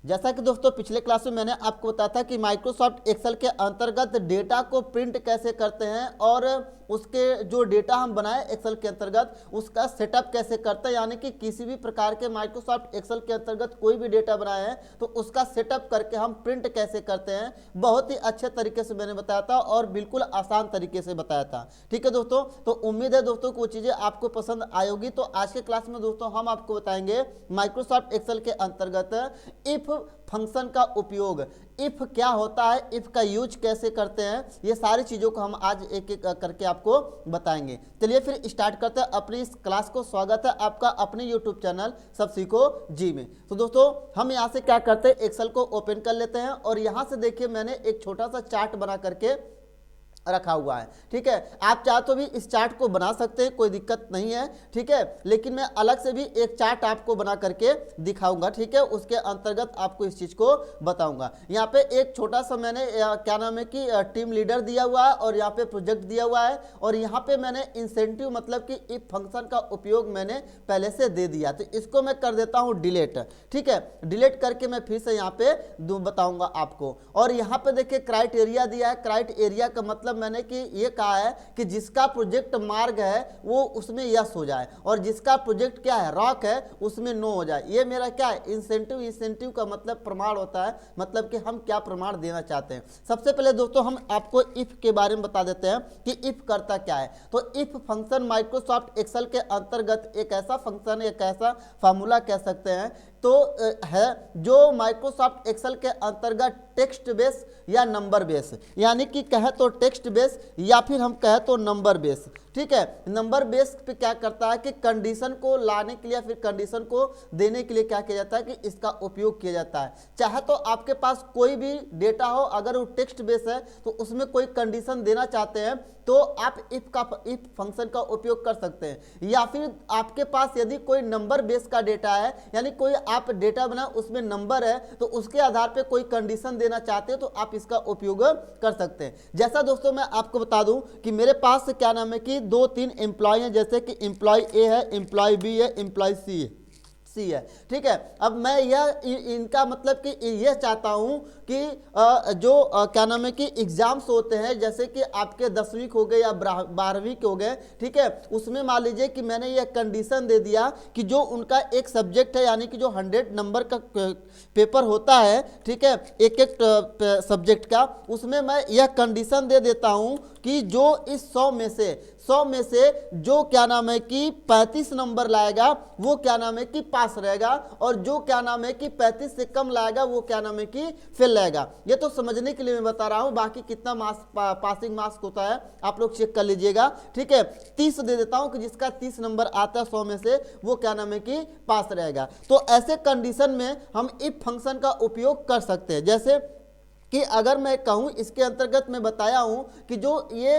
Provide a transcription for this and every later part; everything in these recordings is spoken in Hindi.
जैसा कि दोस्तों पिछले क्लास में मैंने आपको बताया था कि माइक्रोसॉफ्ट एक्सेल के अंतर्गत डेटा को प्रिंट कैसे करते हैं और उसके जो डेटा हम बनाए एक्सेल के अंतर्गत उसका सेटअप कैसे करते हैं, यानी कि किसी भी प्रकार के माइक्रोसॉफ्ट एक्सेल के अंतर्गत कोई भी डेटा बनाए हैं तो उसका सेटअप करके हम प्रिंट कैसे करते हैं, बहुत ही अच्छे तरीके से मैंने बताया था और बिल्कुल आसान तरीके से बताया था। ठीक है दोस्तों, तो उम्मीद है दोस्तों को चीज़ें आपको पसंद आई होगी। तो आज के क्लास में दोस्तों हम आपको बताएंगे माइक्रोसॉफ्ट एक्सेल के अंतर्गत इफ फंक्शन का उपयोग, इफ क्या होता है, इफ का यूज कैसे करते हैं, ये सारी चीज़ों को हम आज एक एक करके आपको बताएंगे। चलिए फिर स्टार्ट करते हैं अपनी इस क्लास को। स्वागत है आपका अपने यूट्यूब चैनल सब सीखो जी में। तो दोस्तों हम यहाँ से क्या करते हैं, एक्सेल को ओपन कर लेते हैं और यहाँ से देखिए मैंने एक छोटा सा चार्ट बना करके रखा हुआ है। ठीक है, आप चाहे तो भी इस चार्ट को बना सकते हैं, कोई दिक्कत नहीं है। ठीक है, लेकिन मैं अलग से भी एक चार्ट आपको बना करके दिखाऊंगा। ठीक है, उसके अंतर्गत आपको इस चीज को बताऊंगा। यहाँ पे एक छोटा सा मैंने क्या नाम है कि टीम लीडर दिया हुआ है और यहाँ पे प्रोजेक्ट दिया हुआ है और यहाँ पे मैंने इंसेंटिव मतलब कि इफ फंक्शन का उपयोग मैंने पहले से दे दिया, तो इसको मैं कर देता हूँ डिलीट। ठीक है, डिलीट करके मैं फिर से यहाँ पे बताऊंगा आपको। और यहाँ पे देखिए क्राइटेरिया दिया है। क्राइटेरिया का मतलब मैंने कि ये कहा है कि जिसका प्रोजेक्ट मार्ग है वो उसमें यस हो जाए और जिसका प्रोजेक्ट क्या है रॉक है उसमें नो हो जाए। ये मेरा क्या है इंसेंटिव। इंसेंटिव का मतलब प्रमाण होता है, मतलब कि हम क्या प्रमाण देना चाहते हैं। सबसे पहले दोस्तों हम आपको इफ के बारे में बता देते हैं कि इफ करता क्या है। तो इफ फंक्शन माइक्रोसॉफ्ट एक्सेल के अंतर्गत एक ऐसा फंक्शन, एक ऐसा फार्मूला कह सकते हैं तो है जो माइक्रोसॉफ्ट एक्सेल के अंतर्गत टेक्स्ट बेस या नंबर बेस, यानी कि कहे तो टेक्स्ट बेस या फिर हम कहे तो नंबर बेस। ठीक है, नंबर बेस पे क्या करता है कि कंडीशन को लाने के लिए, फिर कंडीशन को देने के लिए क्या किया जाता है कि इसका उपयोग किया जाता है। चाहे तो आपके पास कोई भी डेटा हो, अगर वो टेक्स्ट बेस है तो उसमें कोई कंडीशन देना चाहते हैं तो आप इफ फंक्शन का उपयोग कर सकते हैं। या फिर आपके पास यदि कोई नंबर बेस का डेटा है, यानी कोई आप डेटा बना उसमें नंबर है तो उसके आधार पे कोई कंडीशन देना चाहते हैं तो आप इसका उपयोग कर सकते हैं। जैसा दोस्तों मैं आपको बता दूं कि मेरे पास क्या नाम है कि 2-3 एम्प्लॉय हैं, जैसे कि एम्प्लॉय ए है, एम्प्लॉय बी है, एम्प्लॉय सी है। ठीक है, अब मैं यह इनका मतलब कि यह चाहता हूं कि जो क्या नाम है कि एग्जाम्स होते हैं, जैसे कि आपके 10वीं हो गए या 12वीं के हो गए, ठीक है, उसमें मान लीजिए कि मैंने यह कंडीशन दे दिया कि जो उनका एक सब्जेक्ट है, यानी कि जो 100 नंबर का पेपर होता है, ठीक है, एक एक सब्जेक्ट का, उसमें मैं यह कंडीशन दे देता हूं कि जो इस 100 में से जो क्या नाम है कि 35 नंबर लाएगा वो क्या नाम है कि पास रहेगा और जो क्या नाम है कि 35 से कम लाएगा वो क्या नाम है कि फेल रहेगा। ये तो समझने के लिए मैं बता रहा हूं, बाकी कितना मार्क्स पासिंग मार्क्स होता है आप लोग चेक कर लीजिएगा। ठीक है, 30 दे देता हूं कि जिसका 30 नंबर आता है 100 में से वो क्या नाम है कि पास रहेगा। तो ऐसे कंडीशन में हम इफ फंक्शन का उपयोग कर सकते हैं। जैसे कि अगर मैं कहूं, इसके अंतर्गत मैं बताया हूं कि जो ये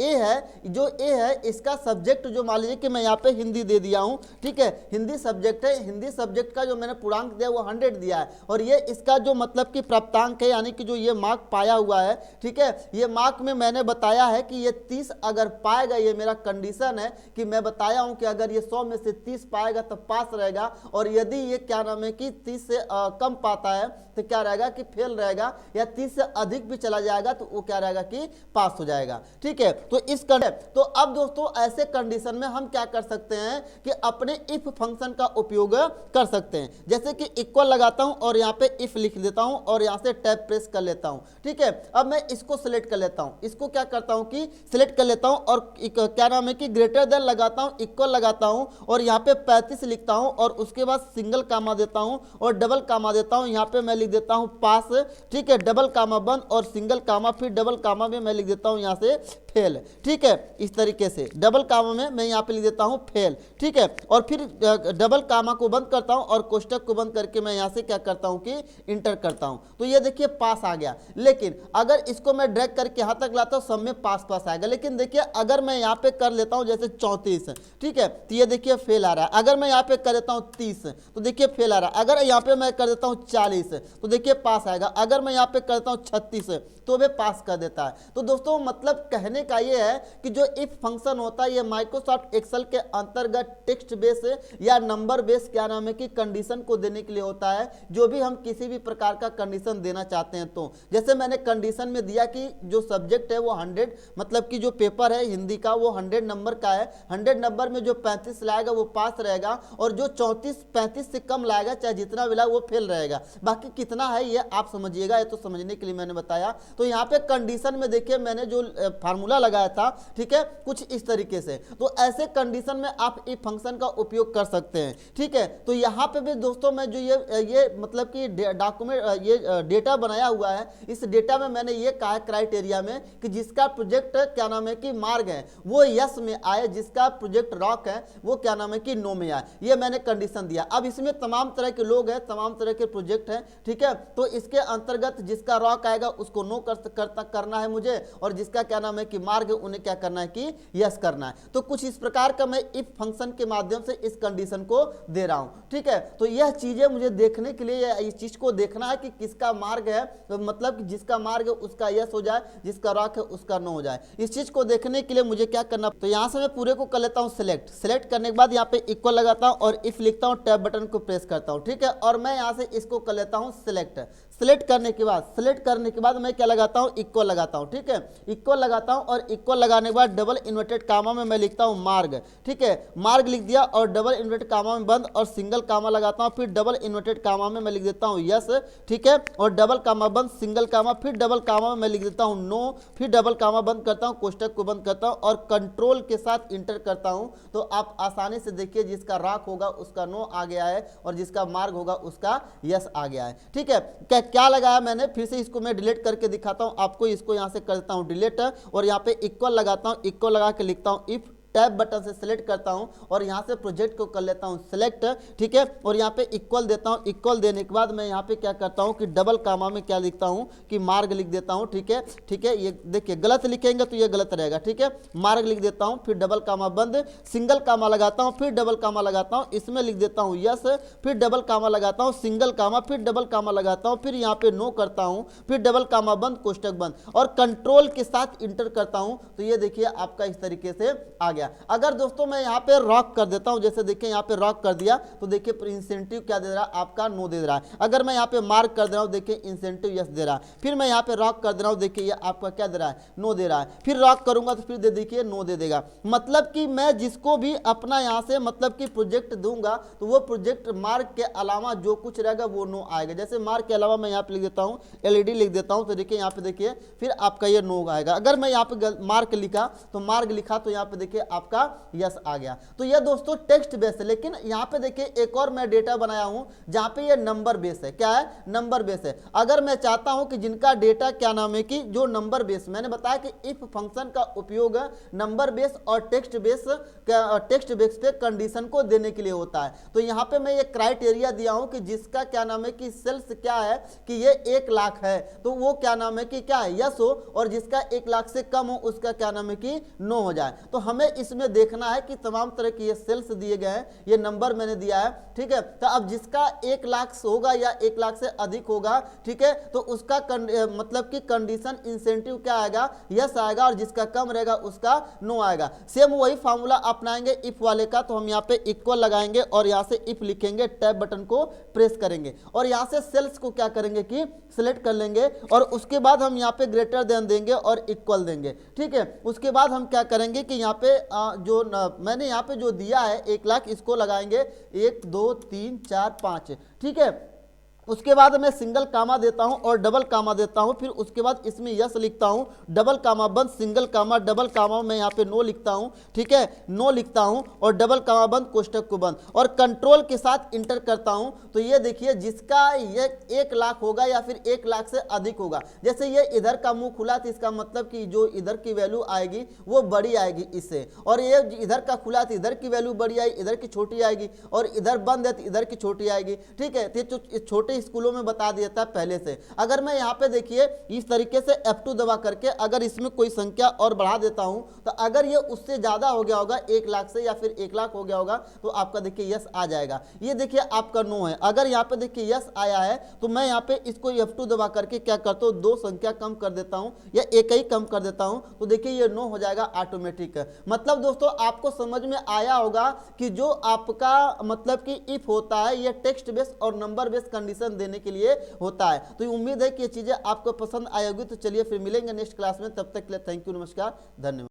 ए है इसका सब्जेक्ट जो मान लीजिए कि मैं यहाँ पे हिंदी दे दिया हूं। ठीक है, हिंदी सब्जेक्ट है, हिंदी सब्जेक्ट का जो मैंने पूर्णांक दिया वो 100 दिया है और ये इसका जो मतलब कि प्राप्तांक है, यानी कि जो ये मार्क पाया हुआ है, ठीक है, ये मार्क में मैंने बताया है कि ये 30 अगर पाएगा, ये मेरा कंडीशन है कि मैं बताया हूं कि अगर ये 100 में से 30 पाएगा तो पास रहेगा और यदि ये क्या नाम है कि 30 से कम पाता है तो क्या रहेगा कि फेल रहेगा, या 30 से अधिक भी चला जाएगा तो वो क्या रहेगा कि पास हो जाएगा। ठीक है, तो तो अब दोस्तों ऐसे कंडीशन में हम क्या कर सकते हैं कि अपने इफ फंक्शन का उपयोग कर सकते हैं। जैसे कि इक्वल लगाता हूं और यहाँ पे इफ लिख देता हूं और यहाँ से टैब प्रेस कर लेता हूं। ठीक है, अब मैं इसको सिलेक्ट कर लेता हूं, इसको क्या करता हूं कि सिलेक्ट कर लेता हूं और क्या नाम है कि ग्रेटर देन लगाता हूं, इक्वल लगाता हूं और यहाँ पे 35 लिखता हूं और उसके बाद सिंगल कामा देता हूं और डबल कामा देता हूं। यहाँ पे मैं लिख देता हूं पास। ठीक है, डबल कामा बंद और सिंगल कामा, फिर डबल कामा में मैं लिख देता हूं यहाँ से फेल। ठीक है, इस तरीके से डबल कामा में मैं यहाँ पे लिख देता हूं फेल। ठीक है, और फिर डबल कामा को बंद करता हूं और कोष्टक को बंद करके मैं यहाँ से क्या करता हूं कि इंटर करता हूं। तो ये देखिए पास आ गया। लेकिन अगर इसको मैं ड्रैग करके यहाँ तक लाता हूं सब में पास पास आएगा। लेकिन देखिए अगर मैं यहाँ पे कर लेता हूँ जैसे 34, ठीक है, तो ये देखिए फेल आ रहा है। अगर मैं यहाँ पे कर देता हूँ 30 तो देखिए फेल आ रहा है। अगर यहाँ पे मैं कर देता हूँ 40 तो देखिए पास आएगा। अगर मैं यहाँ पे करता हूँ 36 तो वे पास कर देता है। तो दोस्तों मतलब कहने का ये है कि जो इफ फंक्शन होता है ये माइक्रोसॉफ्ट एक्सेल के अंतर्गत टेक्स्ट बेस या नंबर बेस क्या नाम है कि कंडीशन को देने के लिए होता है, जो भी हम किसी भी प्रकार का कंडीशन देना चाहते हैं। तो जैसे मैंने कंडीशन में दिया कि जो सब्जेक्ट है वो 100 मतलब कि जो पेपर है हिंदी का वो 100 नंबर का है, 100 नंबर में जो 35 लाएगा वो पास रहेगा और जो 34-35 से कम लाएगा चाहे जितना भी लाए वो फेल रहेगा। बाकी कितना है ये आप समझिएगा, ये तो समझने के लिए मैंने बताया। तो यहाँ पे कंडीशन में देखिए मैंने जो फार्मूला लगाया था, ठीक है, कुछ इस तरीके से। तो ऐसे कंडीशन में आप इफ फंक्शन का उपयोग कर सकते हैं, ठीक है। तो यहाँ पे भी दोस्तों मैं जो ये मतलब कि डॉक्यूमेंट ये डेटा बनाया हुआ है, इस डेटा में मैंने ये कहा क्राइटेरिया में कि जिसका प्रोजेक्ट क्या नाम है कि मार्ग है वो यस में आए, जिसका प्रोजेक्ट रॉक है वो क्या नाम है कि नो में आए, ये मैंने कंडीशन दिया। अब इसमें तमाम तरह के लोग हैं, तमाम तरह के प्रोजेक्ट हैं, ठीक है। तो इसके अंतर्गत जिसका रॉक आएगा उसको नो करना है मुझे, और जिसका क्या नाम है कि मार्ग है उन्हें क्या करना है कि यस करना है। तो कुछ इस प्रकार का मैं इफ फंक्शन के माध्यम से इस कंडीशन को दे रहा हूं, ठीक है। तो यह चीजें मुझे देखने के लिए इस चीज को देखना है कि किसका मार्ग है, तो मतलब कि जिसका मार्ग है उसका यस हो जाए, जिसका रॉक है उसका नो हो जाए। इस चीज को देखने के लिए मुझे क्या करना, तो यहां से मैं पूरे को कर लेता हूं सिलेक्ट करने के बाद यहाँ पे इक्वल लगाता हूं और इफ लिखता हूं, टैब बटन को प्रेस करता हूं, ठीक है। और मैं यहां से इसको कर लेता हूं सिलेक्ट करने के बाद मैं क्या लगाता हूं, इक्वल लगाता हूं, ठीक है। इक्वल लगाता हूं और इक्वल लगाने के बाद डबल इन्वर्टेड कामा में मैं लिखता हूं मार्ग, ठीक है। मार्ग लिख दिया और डबल इन्वर्टेड कामा में बंद और सिंगल कामा लगाता हूं, फिर डबल इन्वर्टेड कामा में मैं लिख देता हूं यस, ठीक है। और डबल कामा बंद, सिंगल कामा, फिर डबल कामा में मैं लिख देता हूं नो, फिर डबल कामा बंद करता हूं, कोष्टक को बंद करता हूं और कंट्रोल के साथ इंटर करता हूं। तो आप आसानी से देखिए जिसका रॉक होगा उसका नो आ गया है और जिसका मार्ग होगा उसका यस आ गया है, ठीक है। क्या लगाया मैंने, फिर से इसको मैं डिलीट करके दिखाता हूं आपको। इसको यहां से करता हूं डिलीट और यहां पे इक्वल लगाता हूं, इक्वल लगा के लिखता हूं इफ, टैब बटन से सिलेक्ट करता हूं और यहां से प्रोजेक्ट को कर लेता हूं सिलेक्ट, ठीक है। और यहां पे इक्वल देता हूं, इक्वल देने के बाद मैं यहां पे क्या करता हूं कि डबल कामा में क्या लिखता हूं कि मार्ग लिख देता हूं, ठीक है, ठीक है। ये देखिए गलत लिखेंगे तो ये गलत रहेगा, ठीक है। मार्ग लिख देता हूं, फिर डबल कामा बंद, सिंगल कामा लगाता हूं, फिर डबल कामा लगाता हूं, इसमें लिख देता हूं यस, फिर डबल कामा लगाता हूं, सिंगल कामा, फिर डबल कामा लगाता हूं, फिर यहाँ पे नो करता हूं, फिर डबल कामा बंद, कोष्टक बंद और कंट्रोल के साथ इंटर करता हूं। तो ये देखिए आपका इस तरीके से आ गया। अगर दोस्तों मैं यहाँ पे रॉक कर देता हूं, जैसे देखिए यहाँ पे रॉक कर दिया तो देखिए इंसेंटिव क्या दे रहा है आपका, नो दे रहा है। अगर मैं यहाँ पे मार्क कर दे रहा हूँ देखिए इंसेंटिव यस दे रहा है। फिर मैं यहाँ पे रॉक कर दे रहा हूँ देखिए ये आपका क्या दे रहा है, नो दे रहा है। फिर रॉक करूंगा तो फिर दे देखिए नो दे देगा। मतलब कि मैं जिसको भी अपना यहाँ से मतलब कि प्रोजेक्ट दूंगा तो वो प्रोजेक्ट मार्क के अलावा जो कुछ रहेगा वो नो आएगा। जैसे मार्क के अलावा मैं यहाँ पे लिख देता हूँ एलईडी लिख देता हूँ तो देखिए यहाँ पे देखिए फिर आपका ये नो आएगा। अगर मैं यहाँ पे मार्क लिखा तो मार्ग लिखा तो यहाँ पे देखिए आपका यस आ गया। तो ये दोस्तों टेक्स्ट बेस है, लेकिन यहाँ पे देखिए एक और मैं डेटा बनाया हूं जहां पे ये नंबर बेस है। क्या है, नंबर बेस है। अगर मैं चाहता हूं कि जिनका डेटा क्या नाम है कि जो नंबर बेस, मैंने बताया कि इफ फंक्शन का उपयोग नंबर बेस और टेक्स्ट बेस पे कंडीशन को देने के लिए होता है। तो यहाँ पे मैं ये क्राइटेरिया दिया हूं कि जिसका क्या नाम है कि सेल्स क्या है कि ये 1 लाख है तो वो क्या नाम है कि क्या है यस हो, और जिसका 1 लाख से कम हो उसका क्या नाम है कि नो हो जाए। तो हमें इसमें देखना है कि तमाम तरह के ये सेल्स दिए गए हैं, ये नंबर मैंने दिया है, ठीक है। तो अब जिसका 1 लाख होगा या 1 लाख से अधिक होगा, ठीक है, तो उसका मतलब कि कंडीशन इंसेंटिव क्या आएगा, यस आएगा, और जिसका कम रहेगा उसका नो आएगा। सेम वही फार्मूला अपनाएंगे इफ वाले का। तो हम यहाँ पे इक्वल लगाएंगे और यहाँ से इफ लिखेंगे, टैब बटन को प्रेस करेंगे और यहाँ से सेल्स को क्या करेंगे कि सिलेक्ट कर लेंगे और उसके बाद हम यहाँ पे ग्रेटर देन देंगे और इक्वल देंगे, ठीक है। उसके बाद हम क्या करेंगे कि यहाँ पे जो मैंने यहाँ पे जो दिया है 1 लाख, इसको लगाएंगे 1 2 3 4 5, ठीक है। उसके बाद मैं सिंगल कामा देता हूं और डबल कामा देता हूं, फिर उसके बाद इसमें यस लिखता हूं, डबल कामा बंद, सिंगल कामा, डबल कामा में यहाँ पे नो लिखता हूं, ठीक है, नो लिखता हूं और डबल कामा बंद, कोष्टक को बंद और कंट्रोल के साथ इंटर करता हूं। तो ये देखिए जिसका ये 1 लाख होगा या फिर 1 लाख से अधिक होगा, जैसे ये इधर का मुंह खुला तो इसका मतलब कि जो इधर की वैल्यू आएगी वो बड़ी आएगी इससे, और ये इधर का खुला तो इधर की वैल्यू बड़ी आएगी, इधर की छोटी आएगी, और इधर बंद है तो इधर की छोटी आएगी, ठीक है। तो छोटी छोटे स्कूलों में बता दिया था पहले से। अगर मैं यहाँ पे देखिए इस तरीके से F2 दबा करके अगर इसमें कोई संख्या और बढ़ा देता हूं, तो अगर ये उससे ज्यादा हो गया होगा 1 लाख से, या फिर 1 लाख हो गया होगा, तो आपका देखिए यस आ जाएगा। ये देखिए आपका नो है। अगर यहाँ पे देखिए यस आया है तो मैं यहाँ पे इसको F2 दबा करके क्या करता हूँ, 2 संख्या कम कर देता हूँ या एक ही कम कर देता हूँ, तो देखिए ये नो हो जाएगा ऑटोमेटिक। मतलब दोस्तों आपको समझ में आया होगा कि जो आपका मतलब कि इफ होता है ये टेक्स्ट बेस और नंबर बेस कंडीशन देने के लिए होता है। तो उम्मीद है कि ये चीजें आपको पसंद आएगी। तो चलिए फिर मिलेंगे नेक्स्ट क्लास में, तब तक के लिए थैंक यू, नमस्कार, धन्यवाद।